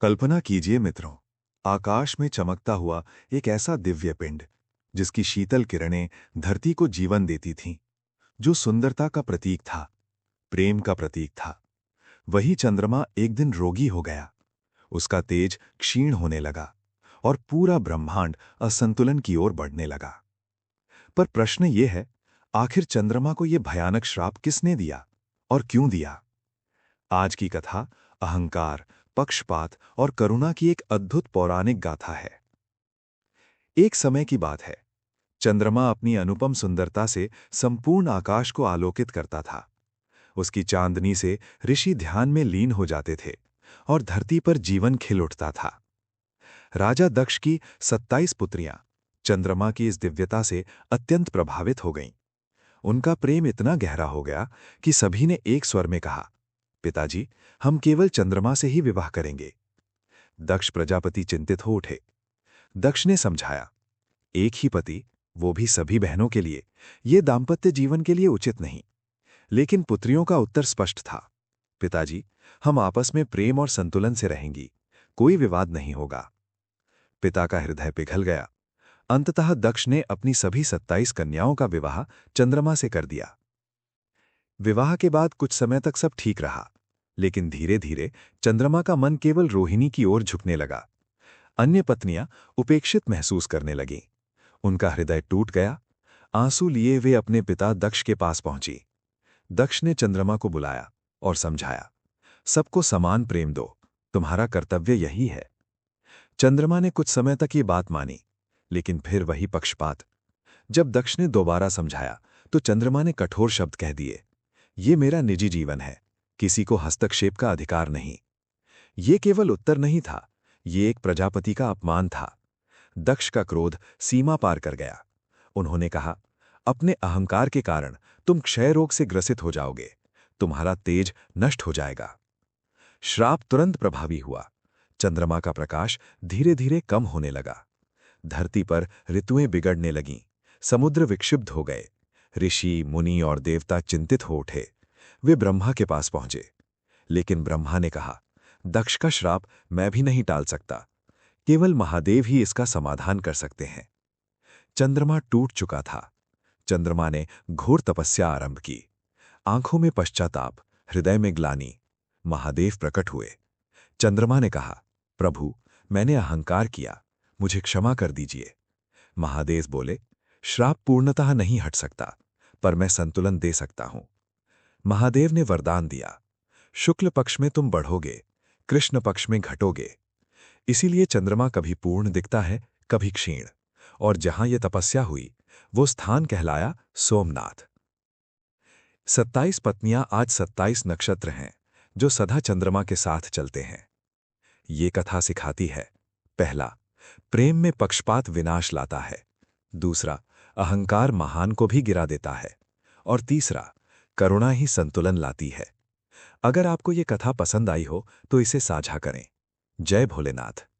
कल्पना कीजिए मित्रों, आकाश में चमकता हुआ एक ऐसा दिव्य पिंड जिसकी शीतल किरणें धरती को जीवन देती थीं, जो सुंदरता का प्रतीक था, प्रेम का प्रतीक था। वही चंद्रमा एक दिन रोगी हो गया। उसका तेज क्षीण होने लगा और पूरा ब्रह्मांड असंतुलन की ओर बढ़ने लगा। पर प्रश्न ये है, आखिर चंद्रमा को यह भयानक श्राप किसने दिया और क्यों दिया? आज की कथा अहंकार, पक्षपात और करुणा की एक अद्भुत पौराणिक गाथा है। एक समय की बात है। चंद्रमा अपनी अनुपम सुंदरता से संपूर्ण आकाश को आलोकित करता था। उसकी चांदनी से ऋषि ध्यान में लीन हो जाते थे और धरती पर जीवन खिल उठता था। राजा दक्ष की 27 पुत्रियां चंद्रमा की इस दिव्यता से अत्यंत प्रभावित हो गईं। उनका प्रेम इतना गहरा हो गया कि सभी ने एक स्वर में कहा, पिताजी, हम केवल चंद्रमा से ही विवाह करेंगे। दक्ष प्रजापति चिंतित हो उठे। दक्ष ने समझाया, एक ही पति, वो भी सभी बहनों के लिए, ये दाम्पत्य जीवन के लिए उचित नहीं। लेकिन पुत्रियों का उत्तर स्पष्ट था, पिताजी, हम आपस में प्रेम और संतुलन से रहेंगी, कोई विवाद नहीं होगा। पिता का हृदय पिघल गया। अंततः दक्ष ने अपनी सभी 27 कन्याओं का विवाह चंद्रमा से कर दिया। विवाह के बाद कुछ समय तक सब ठीक रहा, लेकिन धीरे धीरे चंद्रमा का मन केवल रोहिणी की ओर झुकने लगा। अन्य पत्नियां उपेक्षित महसूस करने लगीं। उनका हृदय टूट गया। आंसू लिए वे अपने पिता दक्ष के पास पहुंची। दक्ष ने चंद्रमा को बुलाया और समझाया, सबको समान प्रेम दो, तुम्हारा कर्तव्य यही है। चंद्रमा ने कुछ समय तक ये बात मानी, लेकिन फिर वही पक्षपात। जब दक्ष ने दोबारा समझाया तो चंद्रमा ने कठोर शब्द कह दिए, ये मेरा निजी जीवन है, किसी को हस्तक्षेप का अधिकार नहीं। ये केवल उत्तर नहीं था, ये एक प्रजापति का अपमान था। दक्ष का क्रोध सीमा पार कर गया। उन्होंने कहा, अपने अहंकार के कारण तुम क्षय रोग से ग्रसित हो जाओगे, तुम्हारा तेज नष्ट हो जाएगा। श्राप तुरंत प्रभावी हुआ। चंद्रमा का प्रकाश धीरे धीरे कम होने लगा। धरती पर ऋतुएं बिगड़ने लगीं, समुद्र विक्षुब्ध हो गए। ऋषि, मुनि और देवता चिंतित हो उठे। वे ब्रह्मा के पास पहुंचे, लेकिन ब्रह्मा ने कहा, दक्ष का श्राप मैं भी नहीं टाल सकता, केवल महादेव ही इसका समाधान कर सकते हैं। चंद्रमा टूट चुका था। चंद्रमा ने घोर तपस्या आरंभ की। आंखों में पश्चाताप, हृदय में ग्लानि। महादेव प्रकट हुए। चंद्रमा ने कहा, प्रभु, मैंने अहंकार किया, मुझे क्षमा कर दीजिए। महादेव बोले, श्राप पूर्णतः नहीं हट सकता, पर मैं संतुलन दे सकता हूं। महादेव ने वरदान दिया, शुक्ल पक्ष में तुम बढ़ोगे, कृष्ण पक्ष में घटोगे। इसीलिए चंद्रमा कभी पूर्ण दिखता है, कभी क्षीण, और जहां यह तपस्या हुई वो स्थान कहलाया सोमनाथ। 27 पत्नियां आज 27 नक्षत्र हैं जो सदा चंद्रमा के साथ चलते हैं। ये कथा सिखाती है, पहला, प्रेम में पक्षपात विनाश लाता है। दूसरा, अहंकार महान को भी गिरा देता है। और तीसरा, करुणा ही संतुलन लाती है। अगर आपको ये कथा पसंद आई हो तो इसे साझा करें। जय भोलेनाथ।